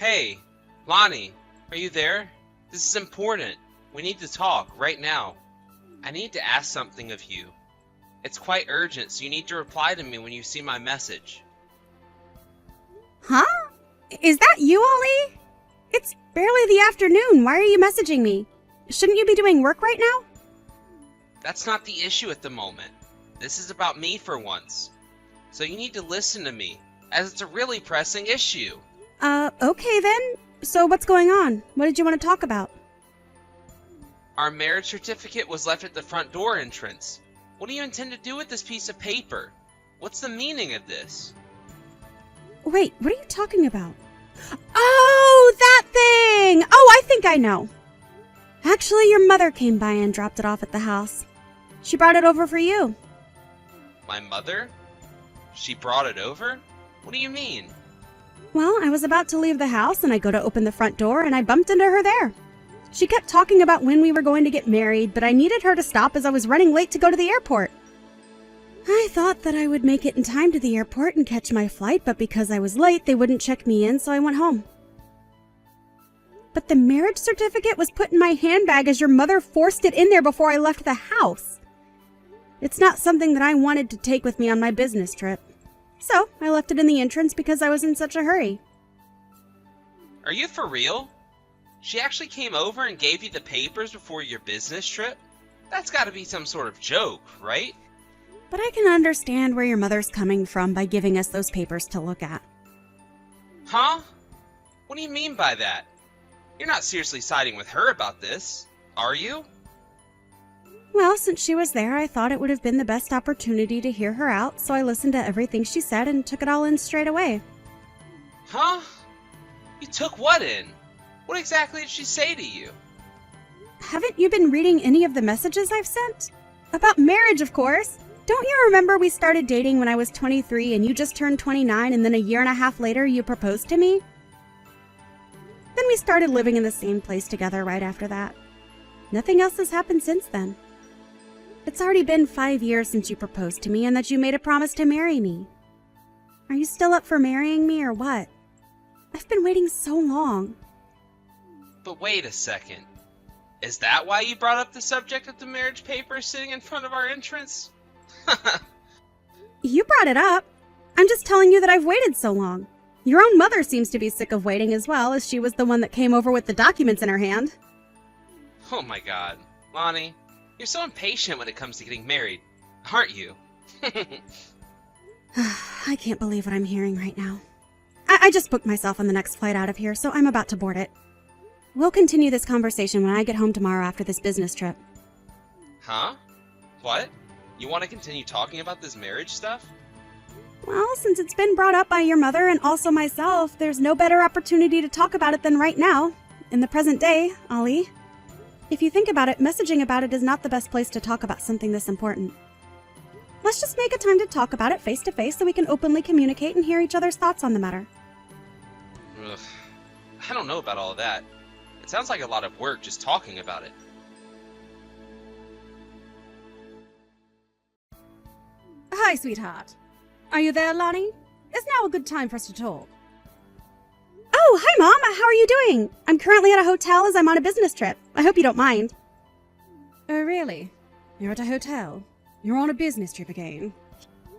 Hey, Lonnie, are you there? This is important. We need to talk right now. I need to ask something of you. It's quite urgent, so you need to reply to me when you see my message. Huh? Is that you, Ollie? It's barely the afternoon. Why are you messaging me? Shouldn't you be doing work right now? That's not the issue at the moment. This is about me for once. So you need to listen to me, as it's a really pressing issue. Okay then. So what's going on? What did you want to talk about? Our marriage certificate was left at the front door entrance. What do you intend to do with this piece of paper? What's the meaning of this? Wait, what are you talking about? Oh, that thing! Oh, I think I know. Actually, your mother came by and dropped it off at the house. She brought it over for you. My mother? She brought it over? What do you mean? Well, I was about to leave the house and I go to open the front door and I bumped into her there. She kept talking about when we were going to get married, but I needed her to stop as I was running late to go to the airport. I thought that I would make it in time to the airport and catch my flight, but because I was late, they wouldn't check me in, so I went home. But the marriage certificate was put in my handbag as your mother forced it in there before I left the house. It's not something that I wanted to take with me on my business trip. So I left it in the entrance because I was in such a hurry. Are you for real? She actually came over and gave you the papers before your business trip? That's gotta be some sort of joke, right? But I can understand where your mother's coming from by giving us those papers to look at. Huh? What do you mean by that? You're not seriously siding with her about this, are you? Well, since she was there, I thought it would have been the best opportunity to hear her out, so I listened to everything she said and took it all in straight away. Huh? You took what in? What exactly did she say to you? Haven't you been reading any of the messages I've sent? About marriage, of course. Don't you remember we started dating when I was 23 and you just turned 29 and then a year and a half later you proposed to me? Then we started living in the same place together right after that. Nothing else has happened since then. It's already been 5 years since you proposed to me and that you made a promise to marry me. Are you still up for marrying me or what? I've been waiting so long. But wait a second. Is that why you brought up the subject of the marriage papers sitting in front of our entrance? You brought it up. I'm just telling you that I've waited so long. Your own mother seems to be sick of waiting as well, as she was the one that came over with the documents in her hand. Oh my god. Lonnie, you're so impatient when it comes to getting married, aren't you? I can't believe what I'm hearing right now. I just booked myself on the next flight out of here, so I'm about to board it. We'll continue this conversation when I get home tomorrow after this business trip. Huh? What? You want to continue talking about this marriage stuff? Well, since it's been brought up by your mother and also myself, there's no better opportunity to talk about it than right now, in the present day, Ollie. If you think about it, messaging about it is not the best place to talk about something this important. Let's just make a time to talk about it face to face so we can openly communicate and hear each other's thoughts on the matter. Ugh. I don't know about all of that. It sounds like a lot of work just talking about it. Hi, sweetheart. Are you there, Lonnie? Is now a good time for us to talk? Oh, hi, Mom. How are you doing? I'm currently at a hotel as I'm on a business trip. I hope you don't mind. Oh, really? You're at a hotel? You're on a business trip again?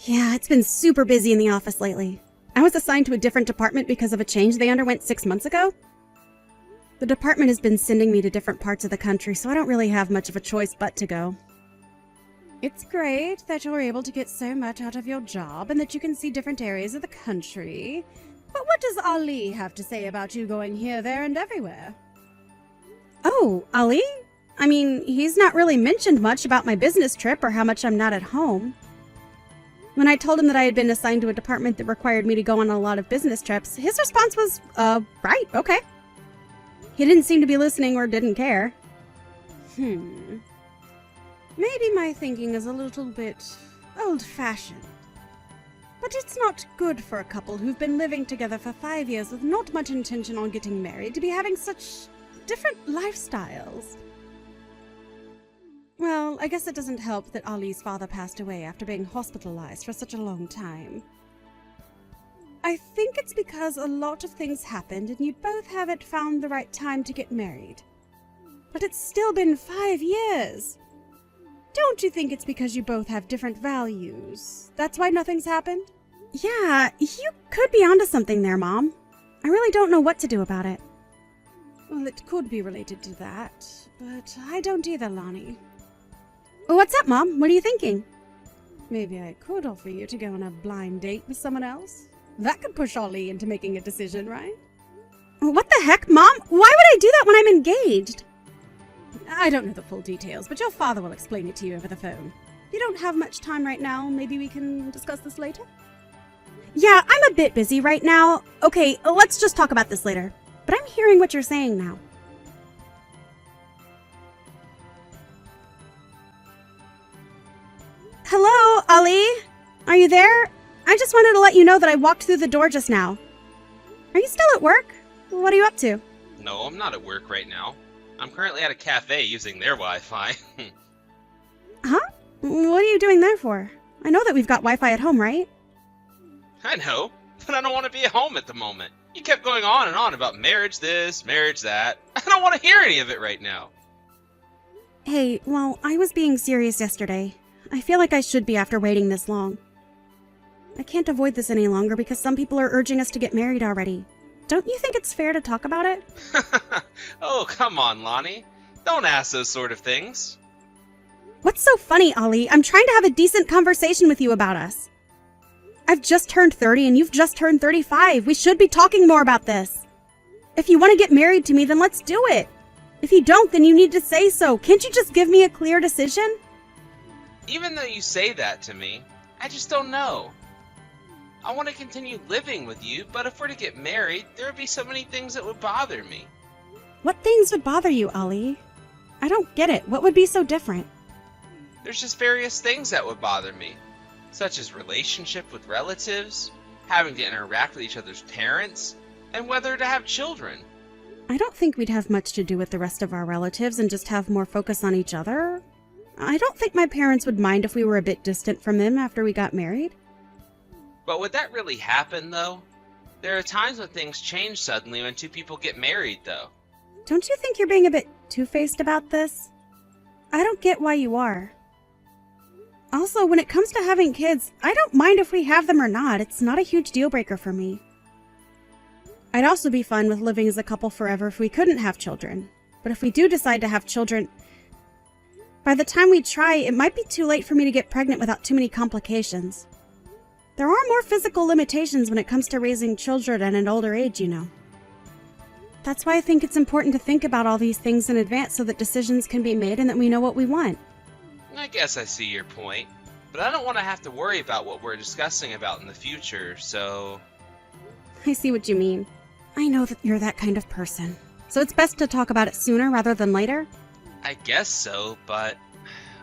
Yeah, it's been super busy in the office lately. I was assigned to a different department because of a change they underwent 6 months ago. The department has been sending me to different parts of the country, so I don't really have much of a choice but to go. It's great that you're able to get so much out of your job and that you can see different areas of the country. But what does Ali have to say about you going here, there, and everywhere? Oh, Ali? I mean, he's not really mentioned much about my business trip or how much I'm not at home. When I told him that I had been assigned to a department that required me to go on a lot of business trips, his response was, right, okay. He didn't seem to be listening or didn't care. Maybe my thinking is a little bit old-fashioned. But it's not good for a couple who've been living together for 5 years with not much intention on getting married to be having such different lifestyles. Well, I guess it doesn't help that Ali's father passed away after being hospitalized for such a long time. I think it's because a lot of things happened and you both haven't found the right time to get married. But it's still been 5 years. Don't you think it's because you both have different values? That's why nothing's happened? Yeah, you could be onto something there, Mom. I really don't know what to do about it. Well, it could be related to that, but I don't either, Lonnie. What's up, Mom? What are you thinking? Maybe I could offer you to go on a blind date with someone else. That could push Ollie into making a decision, right? What the heck, Mom? Why would I do that when I'm engaged? I don't know the full details, but your father will explain it to you over the phone. You don't have much time right now. Maybe we can discuss this later? Yeah, I'm a bit busy right now. Okay, let's just talk about this later. But I'm hearing what you're saying now. Hello, Ollie? Are you there? I just wanted to let you know that I walked through the door just now. Are you still at work? What are you up to? No, I'm not at work right now. I'm currently at a cafe using their Wi-Fi. Huh? What are you doing there for? I know that we've got Wi-Fi at home, right? I know, but I don't want to be at home at the moment. You kept going on and on about marriage this, marriage that. I don't want to hear any of it right now. Hey, well, I was being serious yesterday. I feel like I should be after waiting this long. I can't avoid this any longer because some people are urging us to get married already. Don't you think it's fair to talk about it? Oh, come on, Lonnie. Don't ask those sort of things. What's so funny, Ollie? I'm trying to have a decent conversation with you about us. I've just turned 30 and you've just turned 35. We should be talking more about this. If you want to get married to me, then let's do it. If you don't, then you need to say so. Can't you just give me a clear decision? Even though you say that to me, I just don't know. I want to continue living with you, but if we're to get married, there would be so many things that would bother me. What things would bother you, Ollie? I don't get it. What would be so different? There's just various things that would bother me, such as relationship with relatives, having to interact with each other's parents, and whether to have children. I don't think we'd have much to do with the rest of our relatives and just have more focus on each other. I don't think my parents would mind if we were a bit distant from them after we got married. But would that really happen, though? There are times when things change suddenly when two people get married, though. Don't you think you're being a bit two-faced about this? I don't get why you are. Also, when it comes to having kids, I don't mind if we have them or not. It's not a huge deal breaker for me. I'd also be fine with living as a couple forever if we couldn't have children. But if we do decide to have children, by the time we try, it might be too late for me to get pregnant without too many complications. There are more physical limitations when it comes to raising children at an older age, you know. That's why I think it's important to think about all these things in advance so that decisions can be made and that we know what we want. I guess I see your point, but I don't want to have to worry about what we're discussing about in the future, so... I see what you mean. I know that you're that kind of person. So it's best to talk about it sooner rather than later? I guess so, but...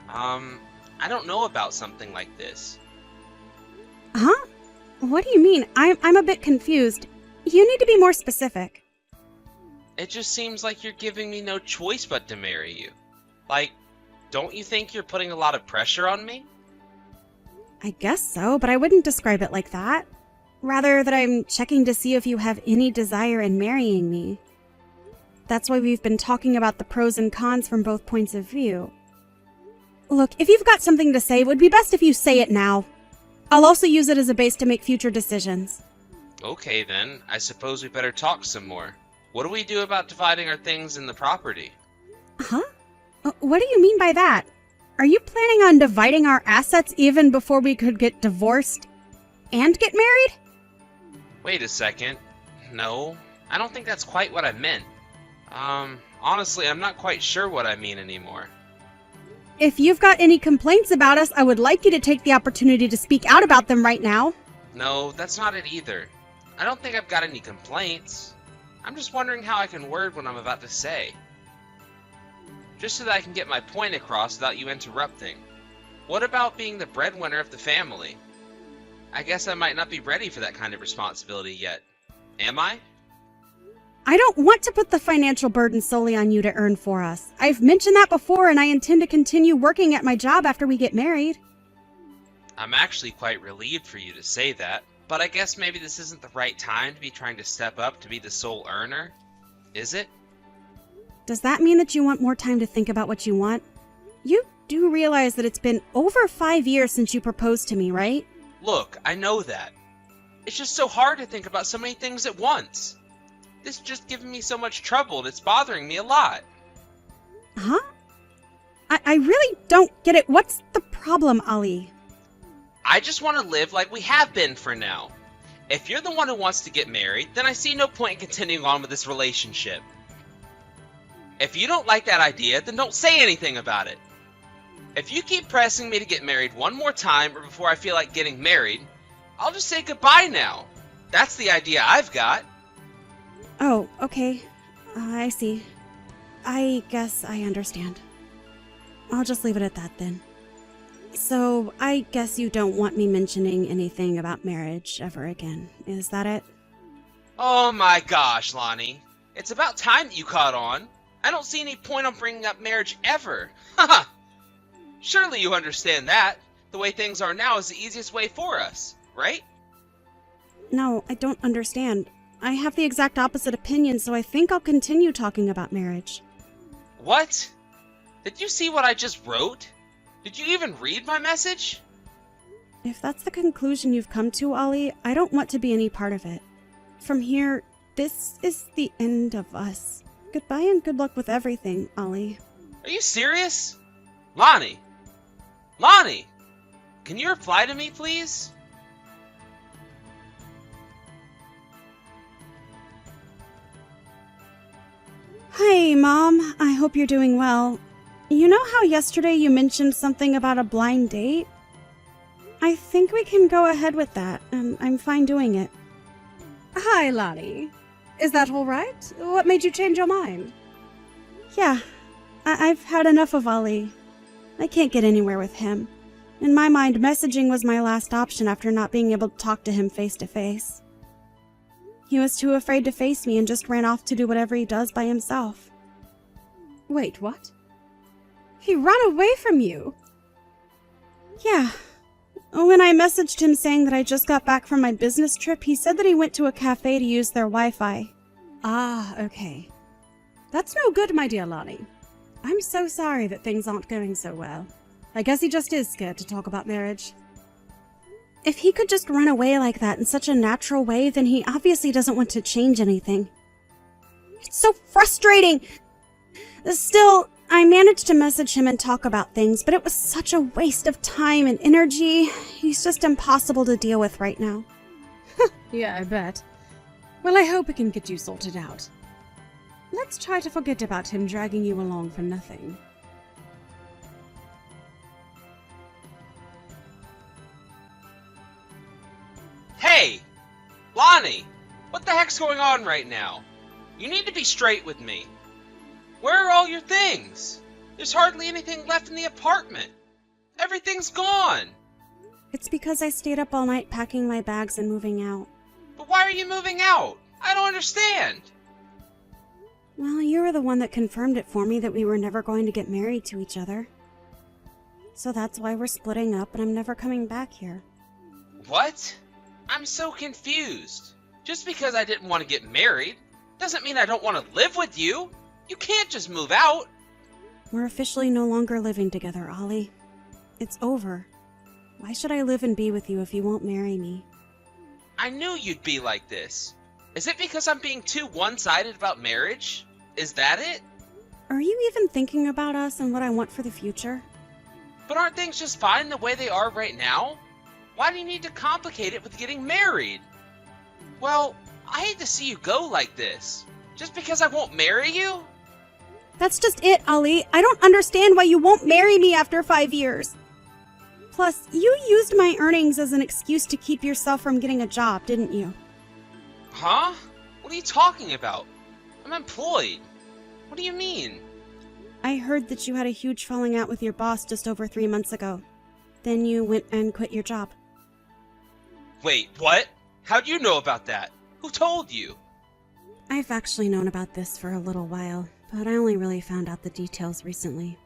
I don't know about something like this. Huh? What do you mean? I'm a bit confused. You need to be more specific. It just seems like you're giving me no choice but to marry you. Like, don't you think you're putting a lot of pressure on me? I guess so, but I wouldn't describe it like that. Rather that I'm checking to see if you have any desire in marrying me. That's why we've been talking about the pros and cons from both points of view. Look, if you've got something to say, it would be best if you say it now. I'll also use it as a base to make future decisions. Okay then, I suppose we better talk some more. What do we do about dividing our things in the property? Huh? What do you mean by that? Are you planning on dividing our assets even before we could get divorced and get married? Wait a second. No, I don't think that's quite what I meant. Honestly, I'm not quite sure what I mean anymore. If you've got any complaints about us, I would like you to take the opportunity to speak out about them right now. No, that's not it either. I don't think I've got any complaints. I'm just wondering how I can word what I'm about to say. Just so that I can get my point across without you interrupting. What about being the breadwinner of the family? I guess I might not be ready for that kind of responsibility yet. Am I? I don't want to put the financial burden solely on you to earn for us. I've mentioned that before, and I intend to continue working at my job after we get married. I'm actually quite relieved for you to say that. But I guess maybe this isn't the right time to be trying to step up to be the sole earner, is it? Does that mean that you want more time to think about what you want? You do realize that it's been over 5 years since you proposed to me, right? Look, I know that. It's just so hard to think about so many things at once. This is just giving me so much trouble and it's bothering me a lot. Huh? I really don't get it. What's the problem, Ali? I just want to live like we have been for now. If you're the one who wants to get married, then I see no point in continuing on with this relationship. If you don't like that idea, then don't say anything about it. If you keep pressing me to get married one more time or before I feel like getting married, I'll just say goodbye now. That's the idea I've got. Oh, okay. I see. I guess I understand. I'll just leave it at that then. So, I guess you don't want me mentioning anything about marriage ever again. Is that it? Oh my gosh, Lonnie. It's about time that you caught on. I don't see any point on bringing up marriage ever. Haha. Surely you understand that. The way things are now is the easiest way for us, right? No, I don't understand. I have the exact opposite opinion, so I think I'll continue talking about marriage. What? Did you see what I just wrote? Did you even read my message? If that's the conclusion you've come to, Ollie, I don't want to be any part of it. From here, this is the end of us. Goodbye and good luck with everything, Ollie. Are you serious? Lonnie! Lonnie! Can you reply to me, please? Hi, Mom. I hope you're doing well. You know how yesterday you mentioned something about a blind date? I think we can go ahead with that, and I'm fine doing it. Hi, Lonnie. Is that all right? What made you change your mind? Yeah, I've had enough of Ollie. I can't get anywhere with him. In my mind, messaging was my last option after not being able to talk to him face to face. He was too afraid to face me and just ran off to do whatever he does by himself. Wait, what? He ran away from you? Yeah. When I messaged him saying that I just got back from my business trip, he said that he went to a cafe to use their Wi-Fi. Ah, okay. That's no good, my dear Lonnie. I'm so sorry that things aren't going so well. I guess he just is scared to talk about marriage. If he could just run away like that in such a natural way, then he obviously doesn't want to change anything. It's so frustrating! Still, I managed to message him and talk about things, but it was such a waste of time and energy. He's just impossible to deal with right now. Yeah, I bet. Well, I hope it can get you sorted out. Let's try to forget about him dragging you along for nothing. Hey! Lonnie! What the heck's going on right now? You need to be straight with me. Where are all your things? There's hardly anything left in the apartment. Everything's gone. It's because I stayed up all night packing my bags and moving out. But why are you moving out? I don't understand. Well, you were the one that confirmed it for me that we were never going to get married to each other. So that's why we're splitting up and I'm never coming back here. What? I'm so confused. Just because I didn't want to get married doesn't mean I don't want to live with you. You can't just move out. We're officially no longer living together, Ollie. It's over. Why should I live and be with you if you won't marry me? I knew you'd be like this. Is it because I'm being too one-sided about marriage? Is that it? Are you even thinking about us and what I want for the future? But aren't things just fine the way they are right now? Why do you need to complicate it with getting married? Well, I hate to see you go like this. Just because I won't marry you? That's just it, Ollie. I don't understand why you won't marry me after 5 years. Plus, you used my earnings as an excuse to keep yourself from getting a job, didn't you? Huh? What are you talking about? I'm employed. What do you mean? I heard that you had a huge falling out with your boss just over 3 months ago. Then you went and quit your job. Wait, what? How'd you know about that? Who told you? I've actually known about this for a little while, but I only really found out the details recently.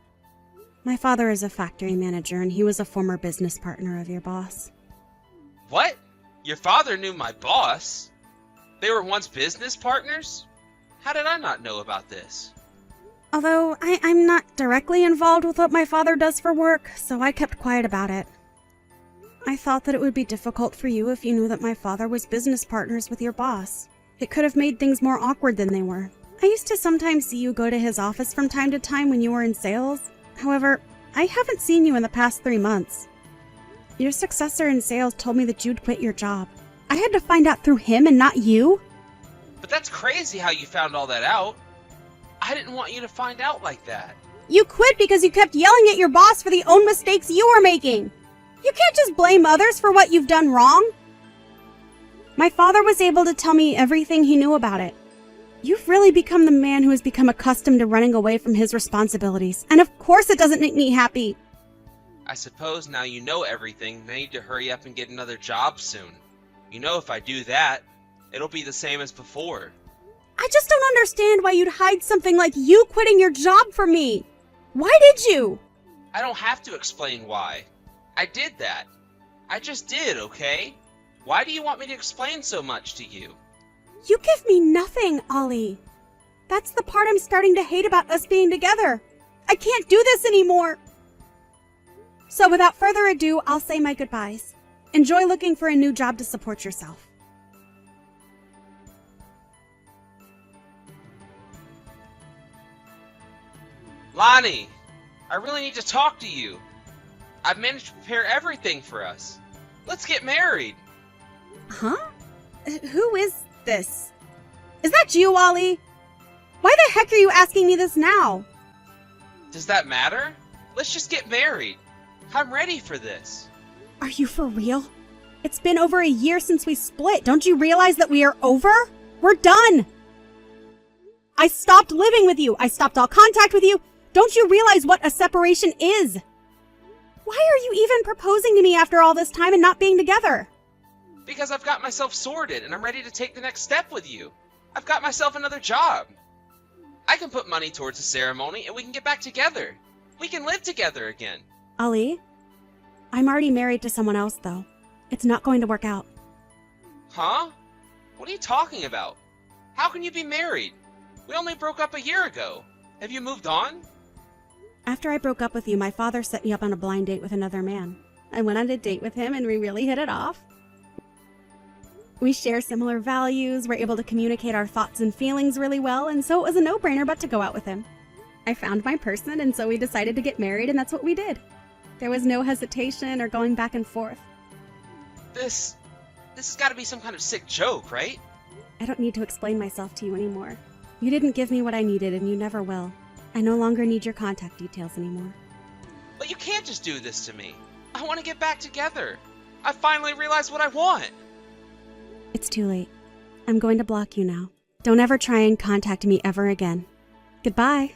My father is a factory manager, and he was a former business partner of your boss. What? Your father knew my boss? They were once business partners? How did I not know about this? Although I'm not directly involved with what my father does for work, so I kept quiet about it. I thought that it would be difficult for you if you knew that my father was business partners with your boss. It could have made things more awkward than they were. I used to sometimes see you go to his office from time to time when you were in sales. However, I haven't seen you in the past 3 months. Your successor in sales told me that you'd quit your job. I had to find out through him and not you. But that's crazy how you found all that out. I didn't want you to find out like that. You quit because you kept yelling at your boss for the own mistakes you were making. You can't just blame others for what you've done wrong. My father was able to tell me everything he knew about it. You've really become the man who has become accustomed to running away from his responsibilities. And of course it doesn't make me happy. I suppose now you know everything, I need to hurry up and get another job soon. You know if I do that, it'll be the same as before. I just don't understand why you'd hide something like you quitting your job from me. Why did you? I don't have to explain why. I did that. I just did, okay? Why do you want me to explain so much to you? You give me nothing, Ollie. That's the part I'm starting to hate about us being together. I can't do this anymore. So without further ado, I'll say my goodbyes. Enjoy looking for a new job to support yourself. Lonnie, I really need to talk to you. I've managed to prepare everything for us. Let's get married. Huh? Who is this? Is that you, Ollie? Why the heck are you asking me this now? Does that matter? Let's just get married. I'm ready for this. Are you for real? It's been over a year since we split. Don't you realize that we are over? We're done. I stopped living with you. I stopped all contact with you. Don't you realize what a separation is? Why are you even proposing to me after all this time and not being together? Because I've got myself sorted and I'm ready to take the next step with you. I've got myself another job. I can put money towards the ceremony and we can get back together. We can live together again. Ali, I'm already married to someone else, though. It's not going to work out. Huh? What are you talking about? How can you be married? We only broke up a year ago. Have you moved on? After I broke up with you, my father set me up on a blind date with another man. I went on a date with him and we really hit it off. We share similar values, we're able to communicate our thoughts and feelings really well, and so it was a no-brainer but to go out with him. I found my person, and so we decided to get married, and that's what we did. There was no hesitation or going back and forth. This has got to be some kind of sick joke, right? I don't need to explain myself to you anymore. You didn't give me what I needed, and you never will. I no longer need your contact details anymore. But you can't just do this to me. I want to get back together. I finally realized what I want. It's too late. I'm going to block you now. Don't ever try and contact me ever again. Goodbye.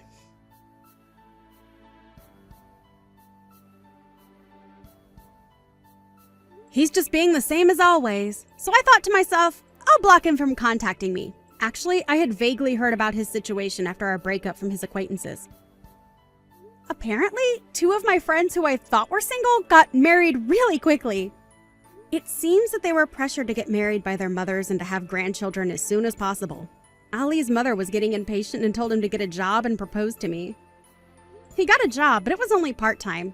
He's just being the same as always. So I thought to myself, I'll block him from contacting me. Actually, I had vaguely heard about his situation after our breakup from his acquaintances. Apparently, 2 of my friends who I thought were single got married really quickly. It seems that they were pressured to get married by their mothers and to have grandchildren as soon as possible. Ali's mother was getting impatient and told him to get a job and proposed to me. He got a job, but it was only part-time.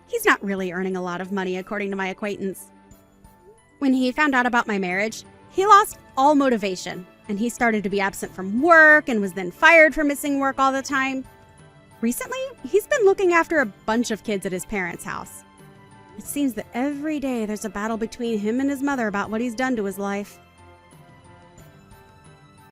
He's not really earning a lot of money, according to my acquaintance. When he found out about my marriage, he lost all motivation, and he started to be absent from work and was then fired for missing work all the time. Recently, he's been looking after a bunch of kids at his parents' house. It seems that every day there's a battle between him and his mother about what he's done to his life.